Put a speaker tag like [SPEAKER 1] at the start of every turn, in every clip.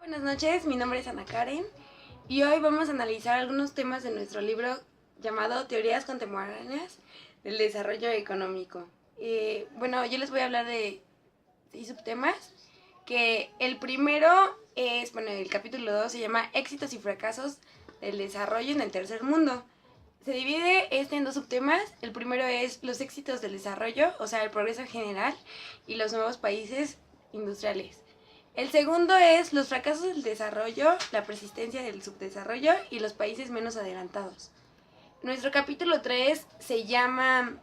[SPEAKER 1] Buenas noches, mi nombre es Ana Karen y hoy vamos a analizar algunos temas de nuestro libro llamado Teorías Contemporáneas del Desarrollo Económico. Yo les voy a hablar de 6 subtemas, que el primero es, el capítulo 2 se llama Éxitos y fracasos del desarrollo en el tercer mundo. Se divide en 2 subtemas. El primero es los éxitos del desarrollo, o sea, el progreso en general y los nuevos países industriales. El segundo es los fracasos del desarrollo, la persistencia del subdesarrollo y los países menos adelantados. Nuestro capítulo 3 se llama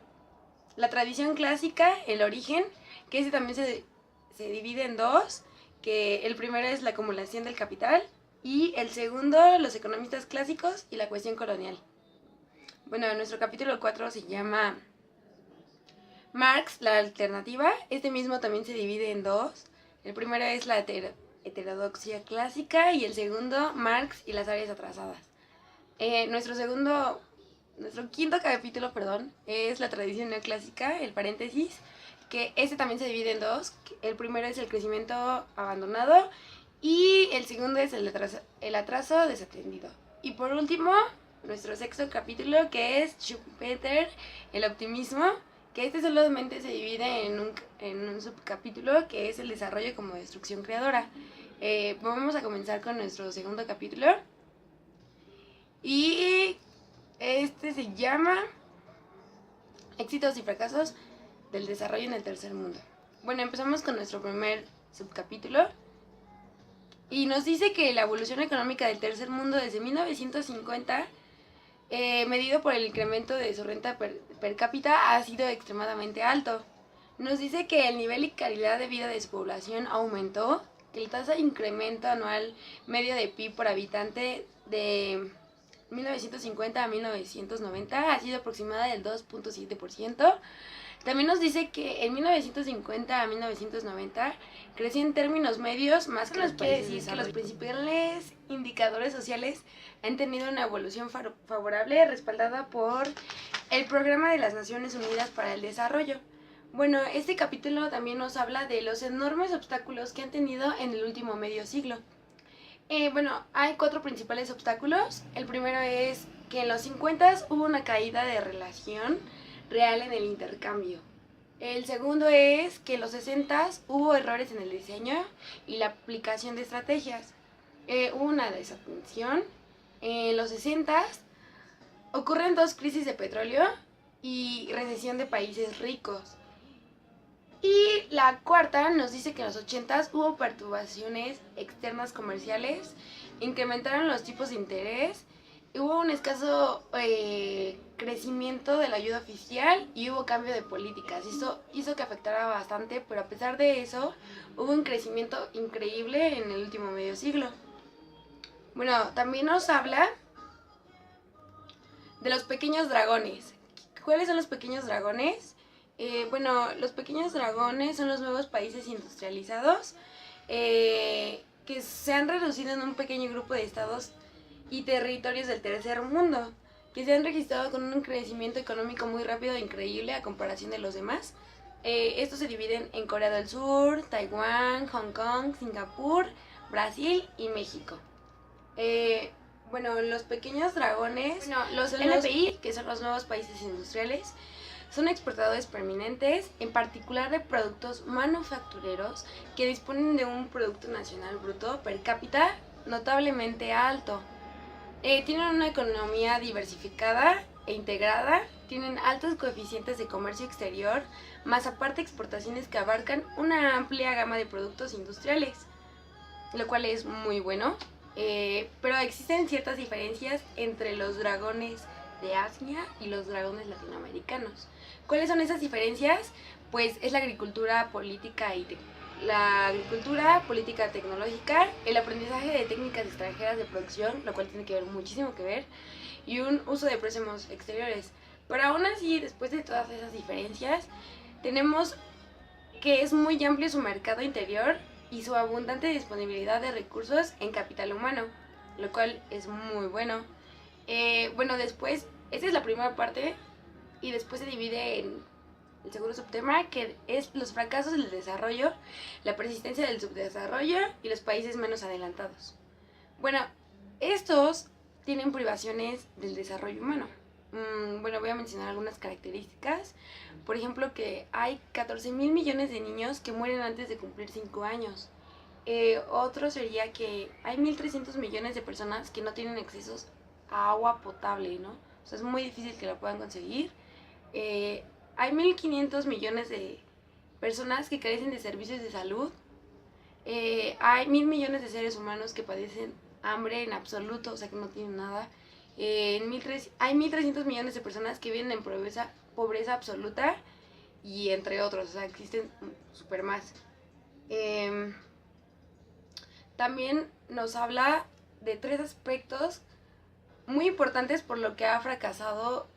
[SPEAKER 1] la tradición clásica, el origen, que ese también se divide en 2, que el primero es la acumulación del capital y el segundo los economistas clásicos y la cuestión colonial. Nuestro capítulo 4 se llama Marx, la alternativa. Este mismo también se divide en 2. El primero es la heterodoxia clásica y el segundo, Marx y las áreas atrasadas. Nuestro quinto capítulo, es la tradición neoclásica, el paréntesis, que este también se divide en 2. El primero es el crecimiento abandonado y el segundo es el atraso desatendido. Y por último, nuestro sexto capítulo, que es Schumpeter, el optimismo, que este solamente se divide en un subcapítulo, que es el desarrollo como destrucción creadora. Vamos a comenzar con nuestro segundo capítulo. Y este se llama Éxitos y fracasos del desarrollo en el tercer mundo. Empezamos con nuestro primer subcapítulo. Y nos dice que la evolución económica del tercer mundo desde 1950... medido por el incremento de su renta per cápita, ha sido extremadamente alto. Nos dice que el nivel y calidad de vida de su población aumentó, que la tasa de incremento anual medio de PIB por habitante de 1950 a 1990 ha sido aproximada del 2.7%. También nos dice que en 1950 a 1990 creció en términos medios más que los países. Quiere decir que los principales indicadores sociales han tenido una evolución favorable respaldada por el Programa de las Naciones Unidas para el Desarrollo. Este capítulo también nos habla de los enormes obstáculos que han tenido en el último medio siglo. Hay 4 principales obstáculos. El primero es que en los 50 hubo una caída de relación real en el intercambio. El segundo es que en los 60 hubo errores en el diseño y la aplicación de estrategias. Hubo una desatención. En los 60 ocurren 2 crisis de petróleo y recesión de países ricos. Y la cuarta nos dice que en los 80 hubo perturbaciones externas comerciales, incrementaron los tipos de interés, hubo un escaso crecimiento de la ayuda oficial y hubo cambio de políticas. Eso hizo que afectara bastante, pero a pesar de eso hubo un crecimiento increíble en el último medio siglo. También nos habla de los pequeños dragones. ¿Cuáles son los pequeños dragones? Los pequeños dragones son los nuevos países industrializados que se han reducido en un pequeño grupo de estados y territorios del tercer mundo, que se han registrado con un crecimiento económico muy rápido e increíble a comparación de los demás. Estos se dividen en Corea del Sur, Taiwán, Hong Kong, Singapur, Brasil y México. Los pequeños dragones, los NPI, que son los nuevos países industriales, son exportadores permanentes, en particular de productos manufactureros que disponen de un Producto Nacional Bruto per cápita notablemente alto. Tienen una economía diversificada e integrada, tienen altos coeficientes de comercio exterior, más aparte exportaciones que abarcan una amplia gama de productos industriales, lo cual es muy bueno. Pero existen ciertas diferencias entre los dragones de Asia y los dragones latinoamericanos. ¿Cuáles son esas diferencias? Pues es la agricultura política política tecnológica, el aprendizaje de técnicas extranjeras de producción, lo cual tiene muchísimo que ver, y un uso de préstamos exteriores. Pero aún así, después de todas esas diferencias, tenemos que es muy amplio su mercado interior y su abundante disponibilidad de recursos en capital humano, lo cual es muy bueno. Después, esta es la primera parte y después se divide en el segundo subtema, que es los fracasos del desarrollo, la persistencia del subdesarrollo y los países menos adelantados. Bueno, estos tienen privaciones del desarrollo humano. Bueno, voy a mencionar algunas características. Por ejemplo, que hay 14.000 millones de niños que mueren antes de cumplir 5 años. Otro sería que hay 1.300 millones de personas que no tienen acceso a agua potable, ¿no? O sea, es muy difícil que la puedan conseguir. Hay 1.500 millones de personas que carecen de servicios de salud. Hay 1.000 millones de seres humanos que padecen hambre en absoluto, o sea que no tienen nada. Hay 1.300 millones de personas que viven en pobreza absoluta y entre otros, o sea, existen súper más. También nos habla de 3 aspectos muy importantes por lo que ha fracasado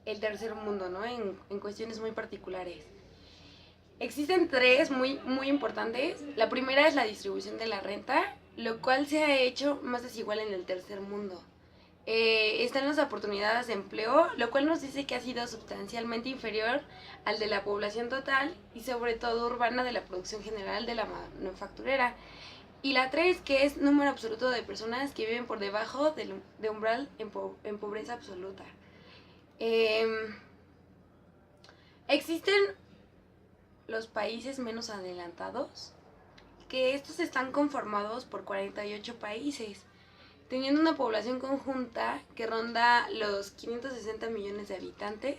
[SPEAKER 1] el tercer mundo, ¿no? En cuestiones muy particulares. Existen 3 muy importantes. La primera es la distribución de la renta, lo cual se ha hecho más desigual en el tercer mundo. Están las oportunidades de empleo, lo cual nos dice que ha sido sustancialmente inferior al de la población total y sobre todo urbana de la producción general de la manufacturera. Y la 3, que es número absoluto de personas que viven por debajo de umbral en pobreza absoluta. Existen los países menos adelantados, que estos están conformados por 48 países, teniendo una población conjunta que ronda los 560 millones de habitantes.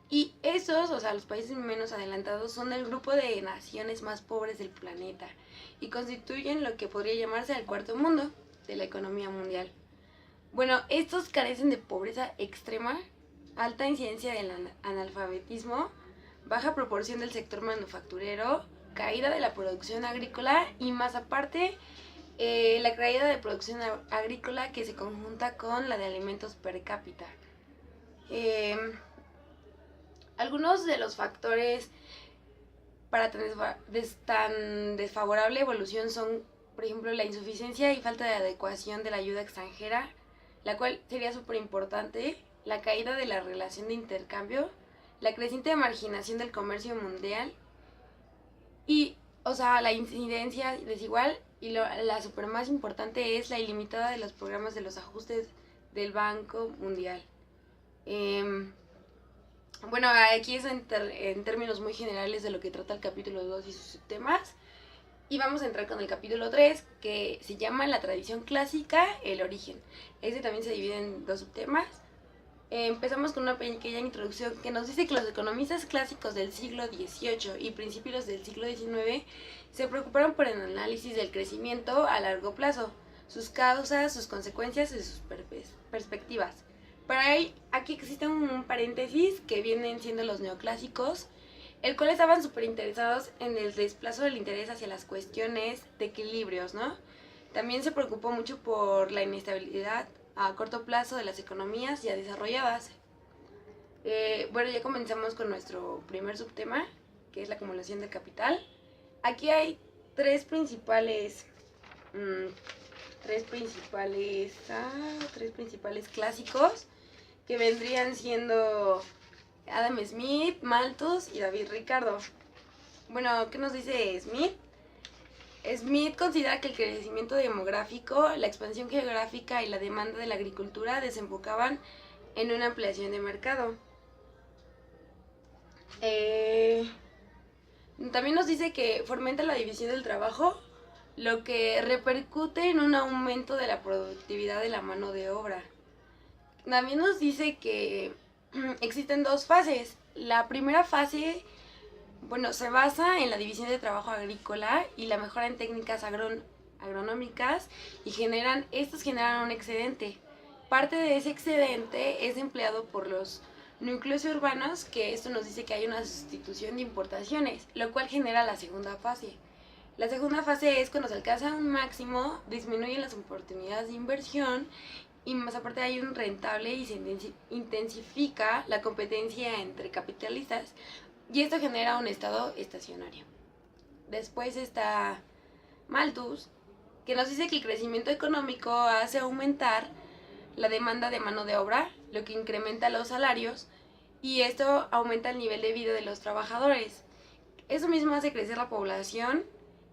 [SPEAKER 1] Y esos, o sea, los países menos adelantados, son el grupo de naciones más pobres del planeta y constituyen lo que podría llamarse el cuarto mundo de la economía mundial. Bueno, estos carecen de pobreza extrema, alta incidencia del analfabetismo, baja proporción del sector manufacturero, caída de la producción agrícola y más aparte la caída de producción agrícola que se conjunta con la de alimentos per cápita. Algunos de los factores para tan desfavorable evolución son, por ejemplo, la insuficiencia y falta de adecuación de la ayuda extranjera, la cual sería súper importante, la caída de la relación de intercambio, la creciente marginación del comercio mundial y, o sea, la incidencia desigual y la súper más importante es la ilimitada de los programas de los ajustes del Banco Mundial. Bueno, aquí es en términos muy generales de lo que trata el capítulo 2 y sus temas. Y vamos a entrar con el capítulo 3, que se llama La tradición clásica, el origen. Este también se divide en 2 subtemas. Empezamos con una pequeña introducción que nos dice que los economistas clásicos del siglo XVIII y principios del siglo XIX se preocuparon por el análisis del crecimiento a largo plazo, sus causas, sus consecuencias y sus perspectivas. Pero aquí existe un paréntesis que vienen siendo los neoclásicos, el cual estaban súper interesados en el desplazo del interés hacia las cuestiones de equilibrios, ¿no? También se preocupó mucho por la inestabilidad a corto plazo de las economías ya desarrolladas. Bueno, ya comenzamos con nuestro primer subtema, que es la acumulación de capital. Aquí hay tres principales clásicos que vendrían siendo Adam Smith, Malthus y David Ricardo. Bueno, ¿qué nos dice Smith? Smith considera que el crecimiento demográfico, la expansión geográfica y la demanda de la agricultura desembocaban en una ampliación de mercado. También nos dice que fomenta la división del trabajo, lo que repercute en un aumento de la productividad de la mano de obra. También nos dice que existen 2 fases. La primera fase, bueno, se basa en la división de trabajo agrícola y la mejora en técnicas agronómicas y estos generan un excedente. Parte de ese excedente es empleado por los núcleos urbanos, que esto nos dice que hay una sustitución de importaciones, lo cual genera la segunda fase. La segunda fase es cuando se alcanza un máximo, disminuyen las oportunidades de inversión y más aparte hay un rentable y se intensifica la competencia entre capitalistas y esto genera un estado estacionario. Después está Malthus, que nos dice que el crecimiento económico hace aumentar la demanda de mano de obra, lo que incrementa los salarios y esto aumenta el nivel de vida de los trabajadores. Eso mismo hace crecer la población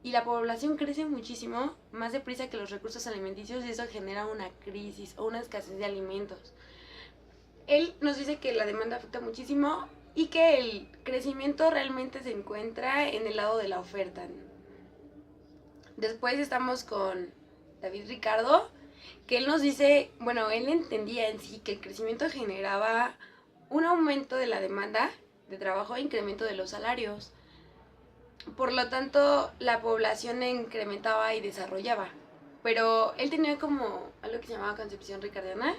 [SPEAKER 1] y la población crece muchísimo, más deprisa que los recursos alimenticios, y eso genera una crisis o una escasez de alimentos. Él nos dice que la demanda afecta muchísimo y que el crecimiento realmente se encuentra en el lado de la oferta. Después estamos con David Ricardo, que él nos dice, bueno, él entendía en sí que el crecimiento generaba un aumento de la demanda de trabajo e incremento de los salarios. Por lo tanto, la población incrementaba y desarrollaba. Pero él tenía como algo que se llamaba concepción ricardiana,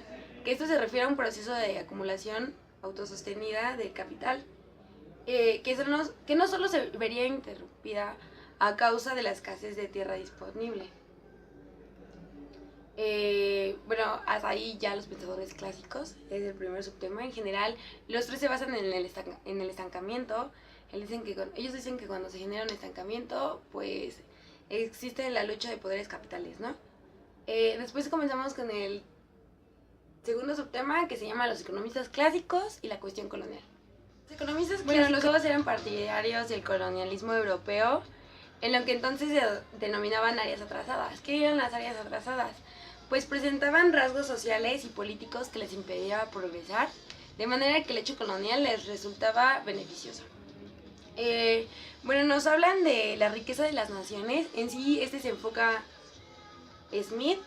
[SPEAKER 1] que esto se refiere a un proceso de acumulación autosostenida del capital, que no solo se vería interrumpida a causa de la escasez de tierra disponible. Bueno, hasta ahí ya los pensadores clásicos, es el primer subtema. En general, los tres se basan en el estancamiento. Ellos dicen que cuando se genera un estancamiento, pues existe la lucha de poderes capitales, ¿no? Después comenzamos con el segundo subtema, que se llama los economistas clásicos y la cuestión colonial. Los economistas clásicos, los dos eran partidarios del colonialismo europeo, en lo que entonces se denominaban áreas atrasadas. ¿Qué eran las áreas atrasadas? Pues presentaban rasgos sociales y políticos que les impedían progresar, de manera que el hecho colonial les resultaba beneficioso. Bueno, nos hablan de la riqueza de las naciones. En sí, se enfoca Smith.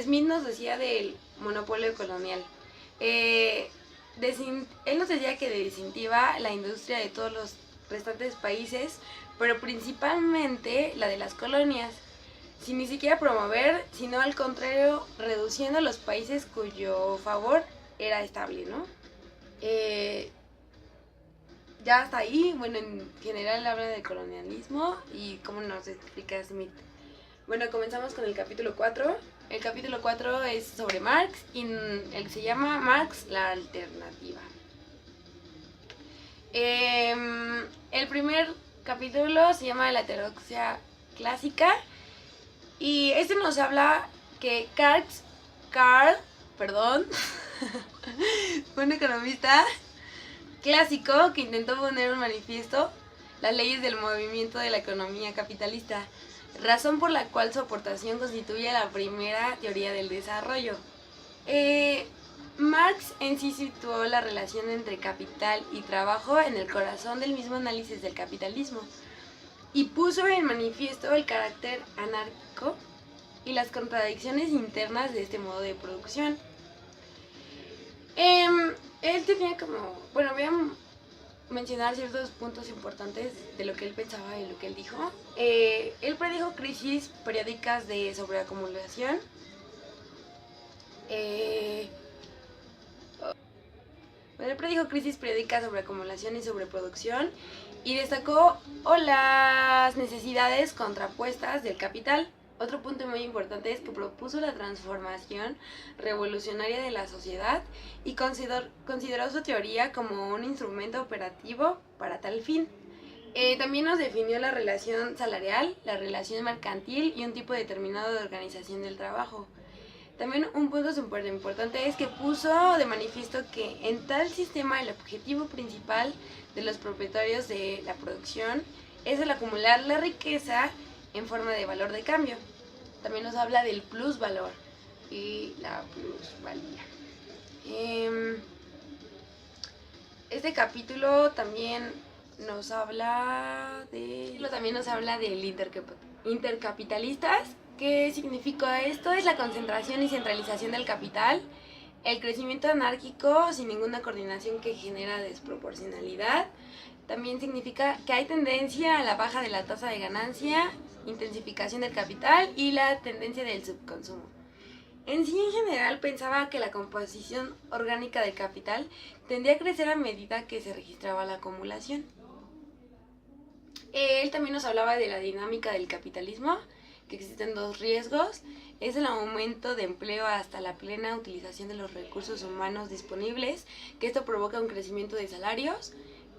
[SPEAKER 1] Smith nos decía del monopolio colonial. Él nos decía que desincentiva la industria de todos los restantes países, pero principalmente la de las colonias, sin ni siquiera promover, sino al contrario, reduciendo los países cuyo favor era estable, ¿no? Ya hasta ahí, bueno, en general habla del colonialismo y cómo nos explica Smith. Bueno, comenzamos con el capítulo 4. El capítulo 4 es sobre Marx y el se llama Marx, la alternativa. El primer capítulo se llama La heterodoxia clásica y nos habla que Karl, fue un economista clásico que intentó poner en manifiesto las leyes del movimiento de la economía capitalista, razón por la cual su aportación constituye la primera teoría del desarrollo. Marx en sí situó la relación entre capital y trabajo en el corazón del mismo análisis del capitalismo y puso en manifiesto el carácter anárquico y las contradicciones internas de este modo de producción. Él tenía voy a mencionar ciertos puntos importantes de lo que él pensaba y lo que él dijo. Él predijo crisis periódicas de sobreacumulación. Él predijo crisis periódicas sobre acumulación y sobreproducción y destacó las necesidades contrapuestas del capital. Otro punto muy importante es que propuso la transformación revolucionaria de la sociedad y consideró su teoría como un instrumento operativo para tal fin. También nos definió la relación salarial, la relación mercantil y un tipo determinado de organización del trabajo. También un punto súper importante es que puso de manifiesto que en tal sistema el objetivo principal de los propietarios de la producción es el acumular la riqueza en forma de valor de cambio. También nos habla del plusvalor y la plusvalía. Este capítulo también nos habla del intercapitalistas. ¿Qué significa esto? Es la concentración y centralización del capital, el crecimiento anárquico sin ninguna coordinación que genera desproporcionalidad. También significa que hay tendencia a la baja de la tasa de ganancia, intensificación del capital y la tendencia del subconsumo. En sí, en general, pensaba que la composición orgánica del capital tendía a crecer a medida que se registraba la acumulación. Él también nos hablaba de la dinámica del capitalismo, que existen dos riesgos. Es el aumento de empleo hasta la plena utilización de los recursos humanos disponibles, que esto provoca un crecimiento de salarios.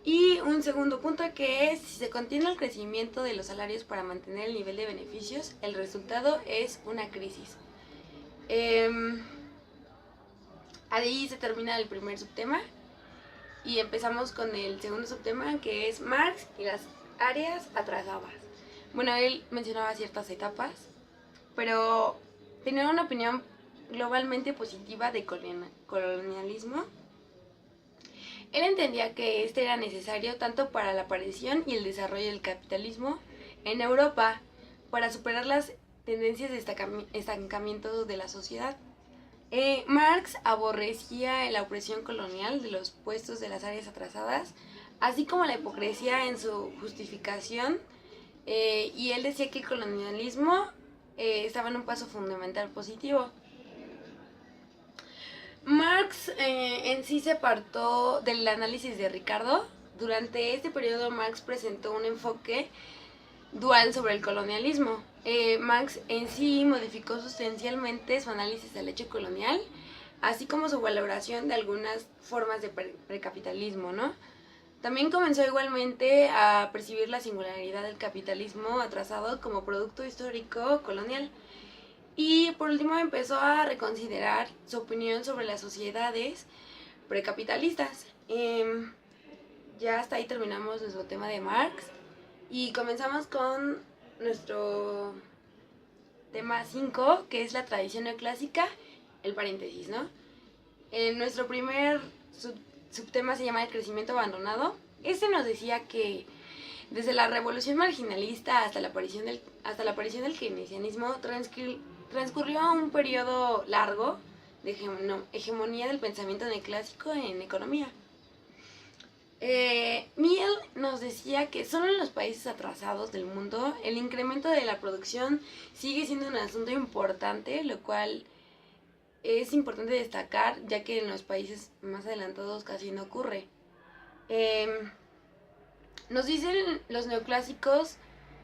[SPEAKER 1] Y un segundo punto que es, si se contiene el crecimiento de los salarios para mantener el nivel de beneficios, el resultado es una crisis. Ahí se termina el primer subtema. y empezamos con el segundo subtema, que es Marx y las áreas atrasadas. Bueno, él mencionaba ciertas etapas, pero tenía una opinión globalmente positiva de colonialismo. Él entendía que este era necesario tanto para la aparición y el desarrollo del capitalismo en Europa, para superar las tendencias de estancamiento de la sociedad. Marx aborrecía la opresión colonial de los puestos de las áreas atrasadas, así como la hipocresía en su justificación, y él decía que el colonialismo estaba en un paso fundamental positivo. Marx en sí se apartó del análisis de Ricardo. Durante este periodo Marx presentó un enfoque dual sobre el colonialismo. Marx en sí modificó sustancialmente su análisis del hecho colonial, así como su valoración de algunas formas de precapitalismo, ¿no? También comenzó igualmente a percibir la singularidad del capitalismo atrasado como producto histórico colonial. Y por último empezó a reconsiderar su opinión sobre las sociedades precapitalistas. Ya hasta ahí terminamos nuestro tema de Marx y comenzamos con nuestro tema 5, que es la tradición neoclásica, el paréntesis, ¿no? Nuestro primer subtema se llama el crecimiento abandonado. Este nos decía que desde la revolución marginalista hasta la aparición del keynesianismo transcurrió un periodo largo de hegemonía del pensamiento neoclásico en economía. Miel nos decía que solo en los países atrasados del mundo el incremento de la producción sigue siendo un asunto importante, lo cual es importante destacar, ya que en los países más adelantados casi no ocurre. Nos dicen los neoclásicos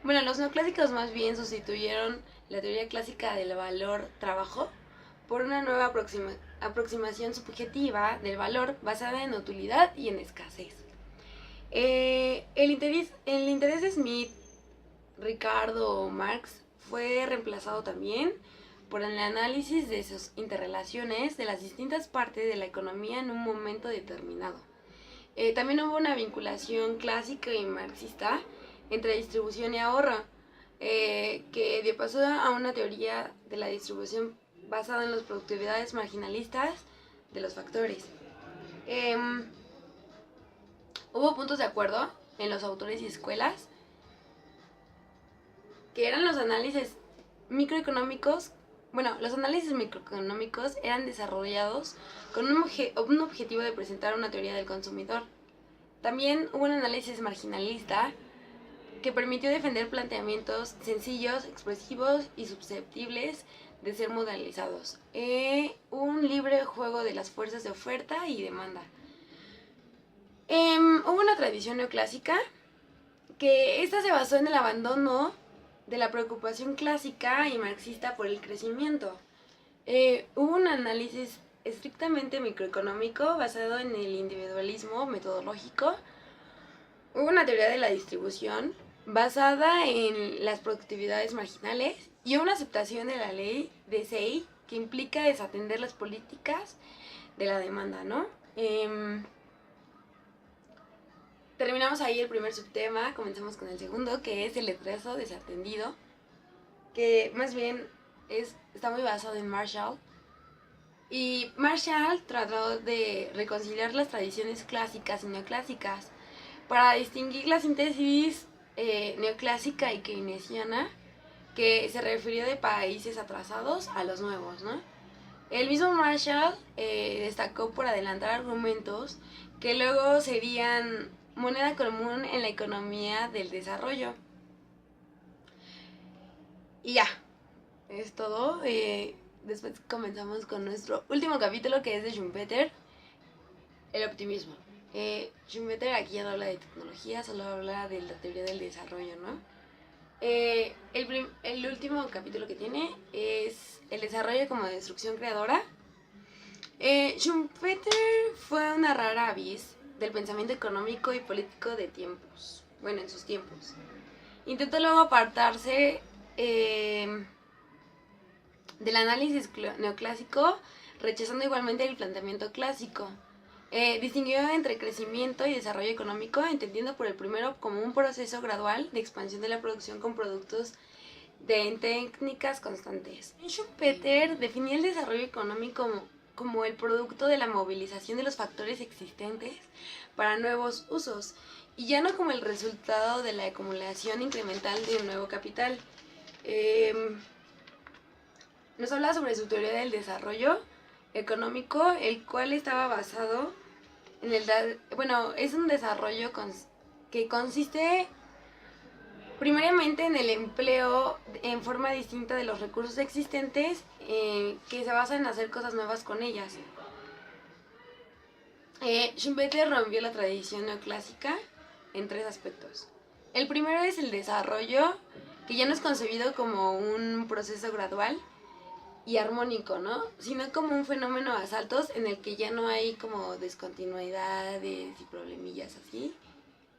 [SPEAKER 1] más bien sustituyeron la teoría clásica del valor-trabajo por una nueva aproximación subjetiva del valor basada en utilidad y en escasez. El interés de Smith, Ricardo o Marx fue reemplazado también por el análisis de sus interrelaciones de las distintas partes de la economía en un momento determinado. También hubo una vinculación clásica y marxista entre distribución y ahorro, que dio paso a una teoría de la distribución basada en las productividades marginalistas de los factores. Hubo puntos de acuerdo en los autores y escuelas, que eran los análisis microeconómicos. Los análisis microeconómicos eran desarrollados con un objetivo de presentar una teoría del consumidor. También hubo un análisis marginalista que permitió defender planteamientos sencillos, expresivos y susceptibles de ser modelizados. Un libre juego de las fuerzas de oferta y demanda. Hubo una tradición neoclásica que esta se basó en el abandono de la preocupación clásica y marxista por el crecimiento. Hubo un análisis estrictamente microeconómico basado en el individualismo metodológico. Hubo una teoría de la distribución basada en las productividades marginales y una aceptación de la ley de Say, que implica desatender las políticas de la demanda, ¿no? Terminamos ahí el primer subtema, comenzamos con el segundo, que es el retraso desatendido, que más bien está muy basado en Marshall. Y Marshall trató de reconciliar las tradiciones clásicas y neoclásicas para distinguir la síntesis neoclásica y keynesiana, que se refirió de países atrasados a los nuevos, ¿no? El mismo Marshall destacó por adelantar argumentos que luego serían moneda común en la economía del desarrollo. Y ya, es todo. Después comenzamos con nuestro último capítulo, que es de Schumpeter, el optimismo. Schumpeter aquí ya no habla de tecnología, solo habla de la teoría del desarrollo, ¿no? El último capítulo que tiene es el desarrollo como destrucción creadora. Schumpeter fue una rara avis del pensamiento económico y político de en sus tiempos. Intentó luego apartarse del análisis neoclásico, rechazando igualmente el planteamiento clásico. Distinguió entre crecimiento y desarrollo económico, entendiendo por el primero como un proceso gradual de expansión de la producción con productos de técnicas constantes. Schumpeter definía el desarrollo económico como el producto de la movilización de los factores existentes para nuevos usos, y ya no como el resultado de la acumulación incremental de un nuevo capital. Nos habla sobre su teoría del desarrollo económico, el cual estaba basado en es un desarrollo que consiste primariamente en el empleo en forma distinta de los recursos existentes, que se basa en hacer cosas nuevas con ellas. Schumpeter rompió la tradición neoclásica en 3 aspectos. El primero es el desarrollo, que ya no es concebido como un proceso gradual y armónico, ¿no? Sino como un fenómeno a saltos en el que ya no hay como descontinuidades y problemillas así.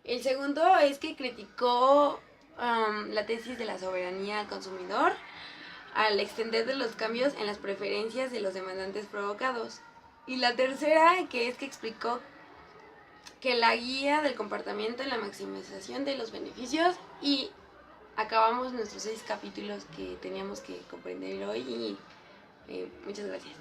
[SPEAKER 1] El segundo es que criticó la tesis de la soberanía al consumidor al extender de los cambios en las preferencias de los demandantes provocados. Y la tercera, que es que explicó que la guía del comportamiento en la maximización de los beneficios, y acabamos nuestros 6 capítulos que teníamos que comprender hoy y muchas gracias.